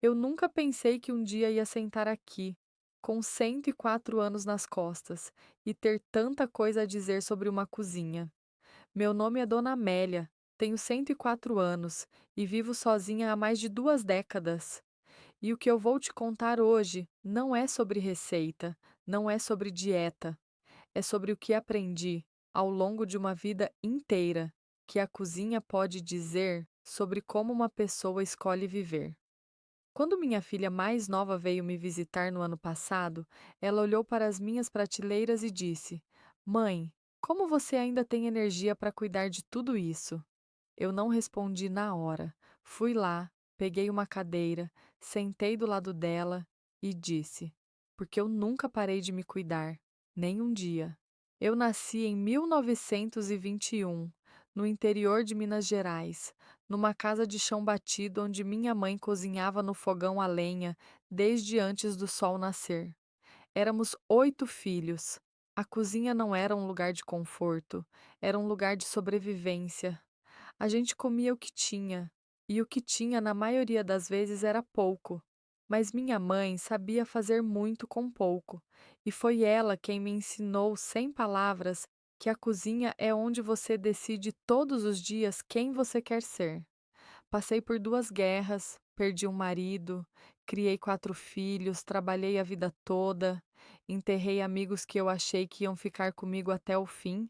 Eu nunca pensei que um dia ia sentar aqui, com 104 anos nas costas, e ter tanta coisa a dizer sobre uma cozinha. Meu nome é Dona Amélia, tenho 104 anos e vivo sozinha há mais de 2 décadas. E o que eu vou te contar hoje não é sobre receita, não é sobre dieta, é sobre o que aprendi ao longo de uma vida inteira que a cozinha pode dizer sobre como uma pessoa escolhe viver. Quando minha filha mais nova veio me visitar no ano passado, ela olhou para as minhas prateleiras e disse: Mãe, como você ainda tem energia para cuidar de tudo isso? Eu não respondi na hora. Fui lá, peguei uma cadeira, sentei do lado dela e disse: Porque eu nunca parei de me cuidar, nem um dia. Eu nasci em 1921, no interior de Minas Gerais, numa casa de chão batido onde minha mãe cozinhava no fogão a lenha desde antes do sol nascer. Éramos 8 filhos. A cozinha não era um lugar de conforto, era um lugar de sobrevivência. A gente comia o que tinha, e o que tinha na maioria das vezes era pouco. Mas minha mãe sabia fazer muito com pouco, e foi ela quem me ensinou sem palavras que a cozinha é onde você decide todos os dias quem você quer ser. Passei por 2 guerras, perdi um marido, criei 4 filhos, trabalhei a vida toda, enterrei amigos que eu achei que iam ficar comigo até o fim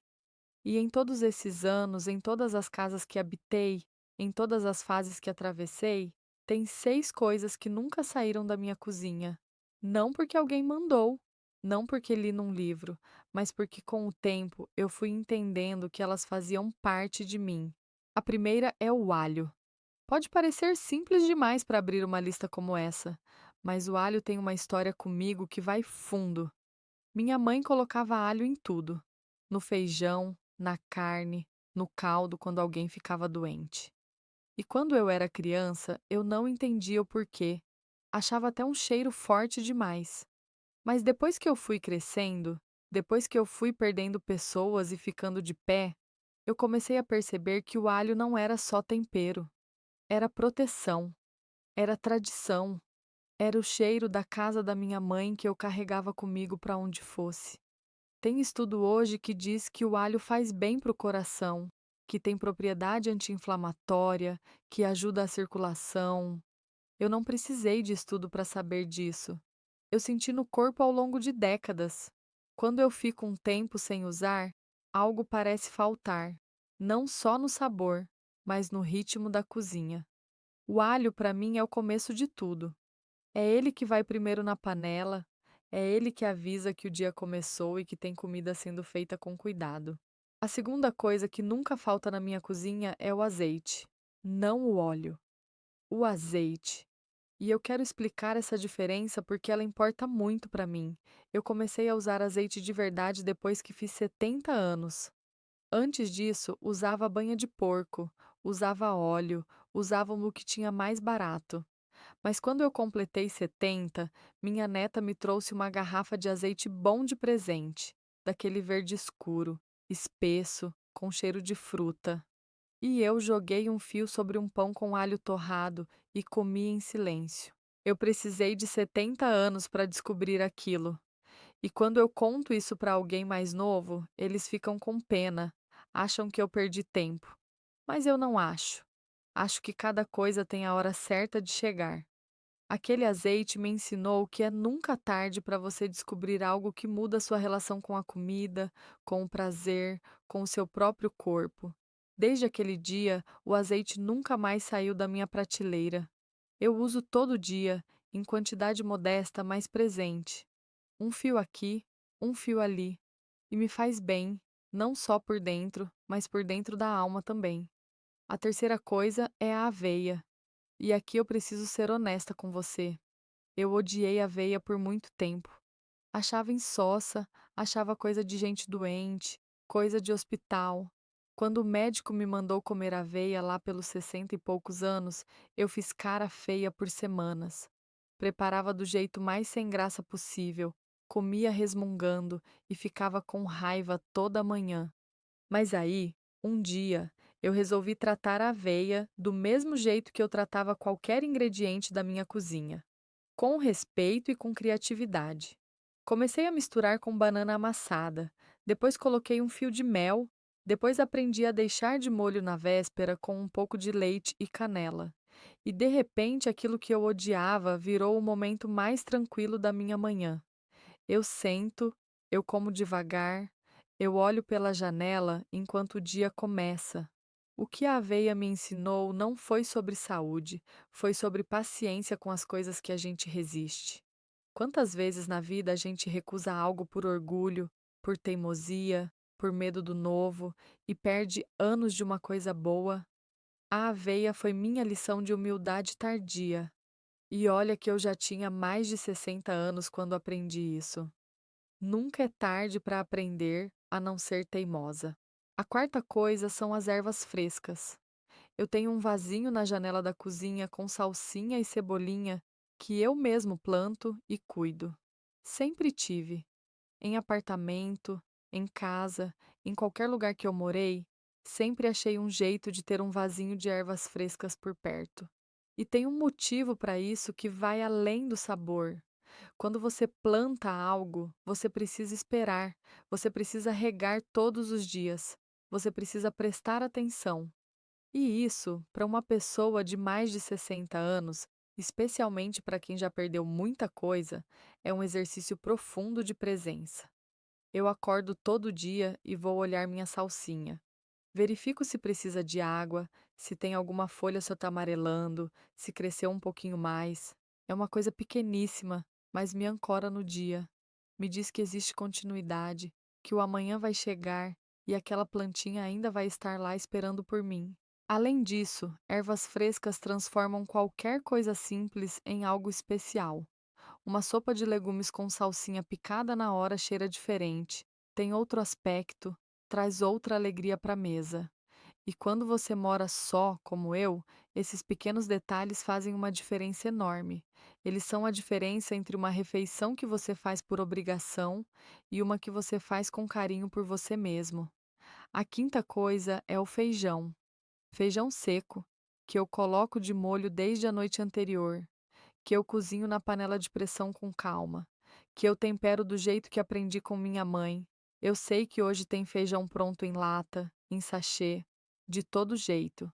e em todos esses anos, em todas as casas que habitei, em todas as fases que atravessei, tem 6 coisas que nunca saíram da minha cozinha. Não porque alguém mandou, não porque li num livro, mas porque com o tempo eu fui entendendo que elas faziam parte de mim. A primeira é o alho. Pode parecer simples demais para abrir uma lista como essa, mas o alho tem uma história comigo que vai fundo. Minha mãe colocava alho em tudo: no feijão, na carne, no caldo quando alguém ficava doente. E quando eu era criança, eu não entendia o porquê. Achava até um cheiro forte demais. Mas depois que eu fui crescendo, depois que eu fui perdendo pessoas e ficando de pé, eu comecei a perceber que o alho não era só tempero, era proteção, era tradição, era o cheiro da casa da minha mãe que eu carregava comigo para onde fosse. Tem estudo hoje que diz que o alho faz bem para o coração, que tem propriedade anti-inflamatória, que ajuda a circulação. Eu não precisei de estudo para saber disso. Eu senti no corpo ao longo de décadas. Quando eu fico um tempo sem usar, algo parece faltar, não só no sabor, mas no ritmo da cozinha. O alho, para mim, é o começo de tudo. É ele que vai primeiro na panela, é ele que avisa que o dia começou e que tem comida sendo feita com cuidado. A segunda coisa que nunca falta na minha cozinha é o azeite, não o óleo, o azeite. E eu quero explicar essa diferença porque ela importa muito para mim. Eu comecei a usar azeite de verdade depois que fiz 70 anos. Antes disso, usava banha de porco, usava óleo, usava o que tinha mais barato. Mas quando eu completei 70, minha neta me trouxe uma garrafa de azeite bom de presente, daquele verde escuro, espesso, com cheiro de fruta. E eu joguei um fio sobre um pão com alho torrado e comi em silêncio. Eu precisei de 70 anos para descobrir aquilo. E quando eu conto isso para alguém mais novo, eles ficam com pena, acham que eu perdi tempo. Mas eu não acho. Acho que cada coisa tem a hora certa de chegar. Aquele azeite me ensinou que é nunca tarde para você descobrir algo que muda sua relação com a comida, com o prazer, com o seu próprio corpo. Desde aquele dia, o azeite nunca mais saiu da minha prateleira. Eu uso todo dia, em quantidade modesta, mas presente. Um fio aqui, um fio ali. E me faz bem, não só por dentro, mas por dentro da alma também. A terceira coisa é a aveia. E aqui eu preciso ser honesta com você. Eu odiei aveia por muito tempo. Achava insossa, achava coisa de gente doente, coisa de hospital. Quando o médico me mandou comer aveia lá pelos 60 e poucos anos, eu fiz cara feia por semanas. Preparava do jeito mais sem graça possível, comia resmungando e ficava com raiva toda manhã. Mas aí, um dia, Eu resolvi tratar a aveia do mesmo jeito que eu tratava qualquer ingrediente da minha cozinha, com respeito e com criatividade. Comecei a misturar com banana amassada, depois coloquei um fio de mel, depois aprendi a deixar de molho na véspera com um pouco de leite e canela. E de repente aquilo que eu odiava virou o momento mais tranquilo da minha manhã. Eu sento, eu como devagar, eu olho pela janela enquanto o dia começa. O que a aveia me ensinou não foi sobre saúde, foi sobre paciência com as coisas que a gente resiste. Quantas vezes na vida a gente recusa algo por orgulho, por teimosia, por medo do novo e perde anos de uma coisa boa? A aveia foi minha lição de humildade tardia. E olha que eu já tinha mais de 60 anos quando aprendi isso. Nunca é tarde para aprender, a não ser teimosa. A quarta coisa são as ervas frescas. Eu tenho um vasinho na janela da cozinha com salsinha e cebolinha que eu mesmo planto e cuido. Sempre tive. Em apartamento, em casa, em qualquer lugar que eu morei, sempre achei um jeito de ter um vasinho de ervas frescas por perto. E tem um motivo para isso que vai além do sabor. Quando você planta algo, você precisa esperar, você precisa regar todos os dias, você precisa prestar atenção. E isso, para uma pessoa de mais de 60 anos, especialmente para quem já perdeu muita coisa, é um exercício profundo de presença. Eu acordo todo dia e vou olhar minha salsinha. Verifico se precisa de água, se tem alguma folha só tá amarelando, se cresceu um pouquinho mais. É uma coisa pequeníssima, mas me ancora no dia. Me diz que existe continuidade, que o amanhã vai chegar e aquela plantinha ainda vai estar lá esperando por mim. Além disso, ervas frescas transformam qualquer coisa simples em algo especial. Uma sopa de legumes com salsinha picada na hora cheira diferente, tem outro aspecto, traz outra alegria para a mesa. E quando você mora só, como eu, esses pequenos detalhes fazem uma diferença enorme. Eles são a diferença entre uma refeição que você faz por obrigação e uma que você faz com carinho por você mesmo. A quinta coisa é o feijão. Feijão seco, que eu coloco de molho desde a noite anterior, que eu cozinho na panela de pressão com calma, que eu tempero do jeito que aprendi com minha mãe. Eu sei que hoje tem feijão pronto em lata, em sachê, de todo jeito.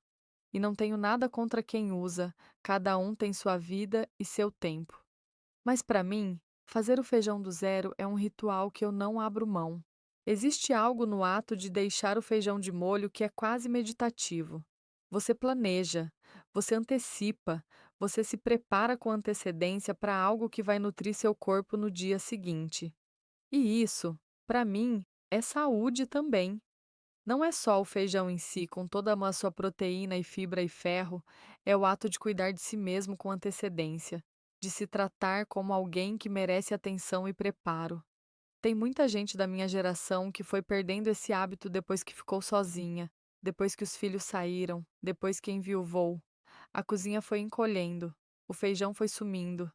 E não tenho nada contra quem usa, cada um tem sua vida e seu tempo. Mas para mim, fazer o feijão do zero é um ritual que eu não abro mão. Existe algo no ato de deixar o feijão de molho que é quase meditativo. Você planeja, você antecipa, você se prepara com antecedência para algo que vai nutrir seu corpo no dia seguinte. E isso, para mim, é saúde também. Não é só o feijão em si, com toda a sua proteína e fibra e ferro, é o ato de cuidar de si mesmo com antecedência, de se tratar como alguém que merece atenção e preparo. Tem muita gente da minha geração que foi perdendo esse hábito depois que ficou sozinha, depois que os filhos saíram, depois que enviuvou. A cozinha foi encolhendo, o feijão foi sumindo,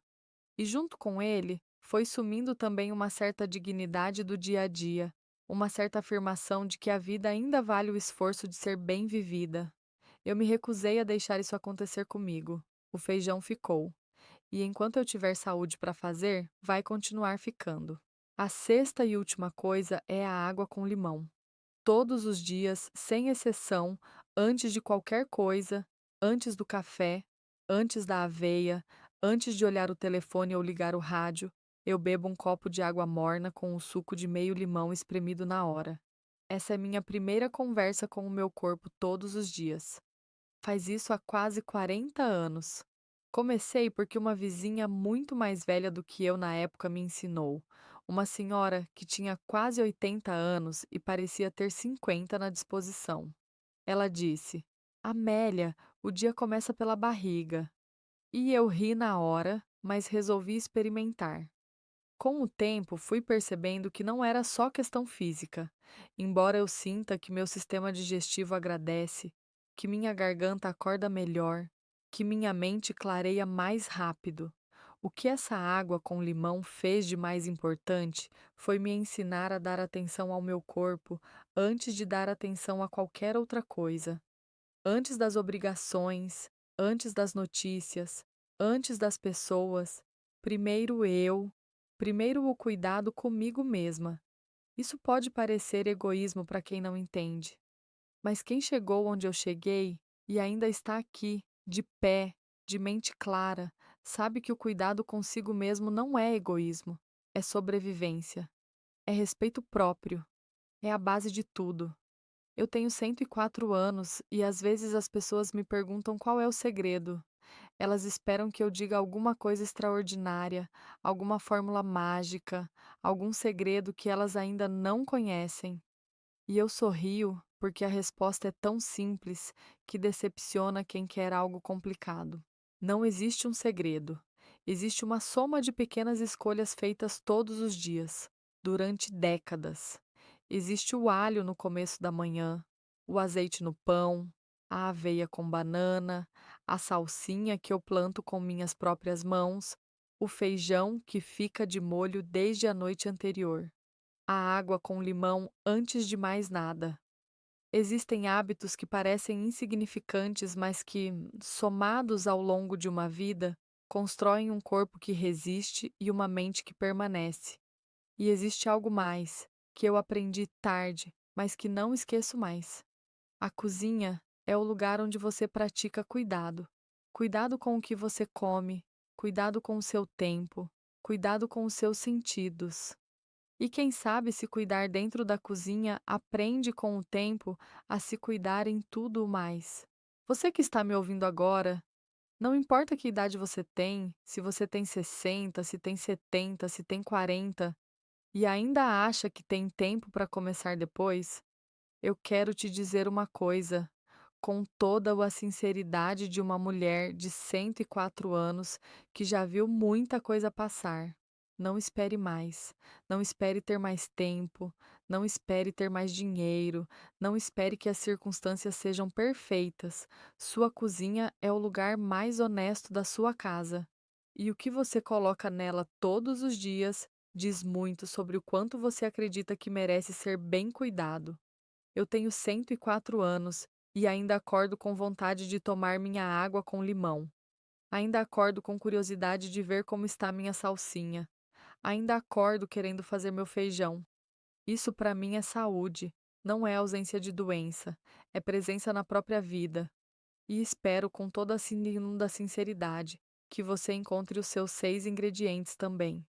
e junto com ele, foi sumindo também uma certa dignidade do dia a dia, uma certa afirmação de que a vida ainda vale o esforço de ser bem vivida. Eu me recusei a deixar isso acontecer comigo. O feijão ficou. E enquanto eu tiver saúde para fazer, vai continuar ficando. A sexta e última coisa é a água com limão. Todos os dias, sem exceção, antes de qualquer coisa, antes do café, antes da aveia, antes de olhar o telefone ou ligar o rádio, eu bebo um copo de água morna com o suco de meio limão espremido na hora. Essa é minha primeira conversa com o meu corpo todos os dias. Faz isso há quase 40 anos. Comecei porque uma vizinha muito mais velha do que eu na época me ensinou. Uma senhora que tinha quase 80 anos e parecia ter 50 na disposição. Ela disse: Amélia, o dia começa pela barriga. E eu ri na hora, mas resolvi experimentar. Com o tempo, fui percebendo que não era só questão física. Embora eu sinta que meu sistema digestivo agradece, que minha garganta acorda melhor, que minha mente clareia mais rápido. O que essa água com limão fez de mais importante foi me ensinar a dar atenção ao meu corpo antes de dar atenção a qualquer outra coisa. Antes das obrigações, antes das notícias, antes das pessoas, primeiro eu, primeiro o cuidado comigo mesma. Isso pode parecer egoísmo para quem não entende, mas quem chegou onde eu cheguei e ainda está aqui, de pé, de mente clara, sabe que o cuidado consigo mesmo não é egoísmo, é sobrevivência, é respeito próprio, é a base de tudo. Eu tenho 104 anos e às vezes as pessoas me perguntam qual é o segredo. Elas esperam que eu diga alguma coisa extraordinária, alguma fórmula mágica, algum segredo que elas ainda não conhecem. E eu sorrio porque a resposta é tão simples que decepciona quem quer algo complicado. Não existe um segredo. Existe uma soma de pequenas escolhas feitas todos os dias, durante décadas. Existe o alho no começo da manhã, o azeite no pão, a aveia com banana, a salsinha que eu planto com minhas próprias mãos, o feijão que fica de molho desde a noite anterior, a água com limão antes de mais nada. Existem hábitos que parecem insignificantes, mas que, somados ao longo de uma vida, constroem um corpo que resiste e uma mente que permanece. E existe algo mais, que eu aprendi tarde, mas que não esqueço mais. A cozinha é o lugar onde você pratica cuidado. Cuidado com o que você come, cuidado com o seu tempo, cuidado com os seus sentidos. E quem sabe se cuidar dentro da cozinha aprende com o tempo a se cuidar em tudo o mais. Você que está me ouvindo agora, não importa que idade você tem, se você tem 60, se tem 70, se tem 40, e ainda acha que tem tempo para começar depois, eu quero te dizer uma coisa, com toda a sinceridade de uma mulher de 104 anos que já viu muita coisa passar. Não espere mais. Não espere ter mais tempo. Não espere ter mais dinheiro. Não espere que as circunstâncias sejam perfeitas. Sua cozinha é o lugar mais honesto da sua casa. E o que você coloca nela todos os dias diz muito sobre o quanto você acredita que merece ser bem cuidado. Eu tenho 104 anos e ainda acordo com vontade de tomar minha água com limão. Ainda acordo com curiosidade de ver como está minha salsinha. Ainda acordo querendo fazer meu feijão. Isso para mim é saúde, não é ausência de doença, é presença na própria vida. E espero com toda a sinceridade que você encontre os seus 6 ingredientes também.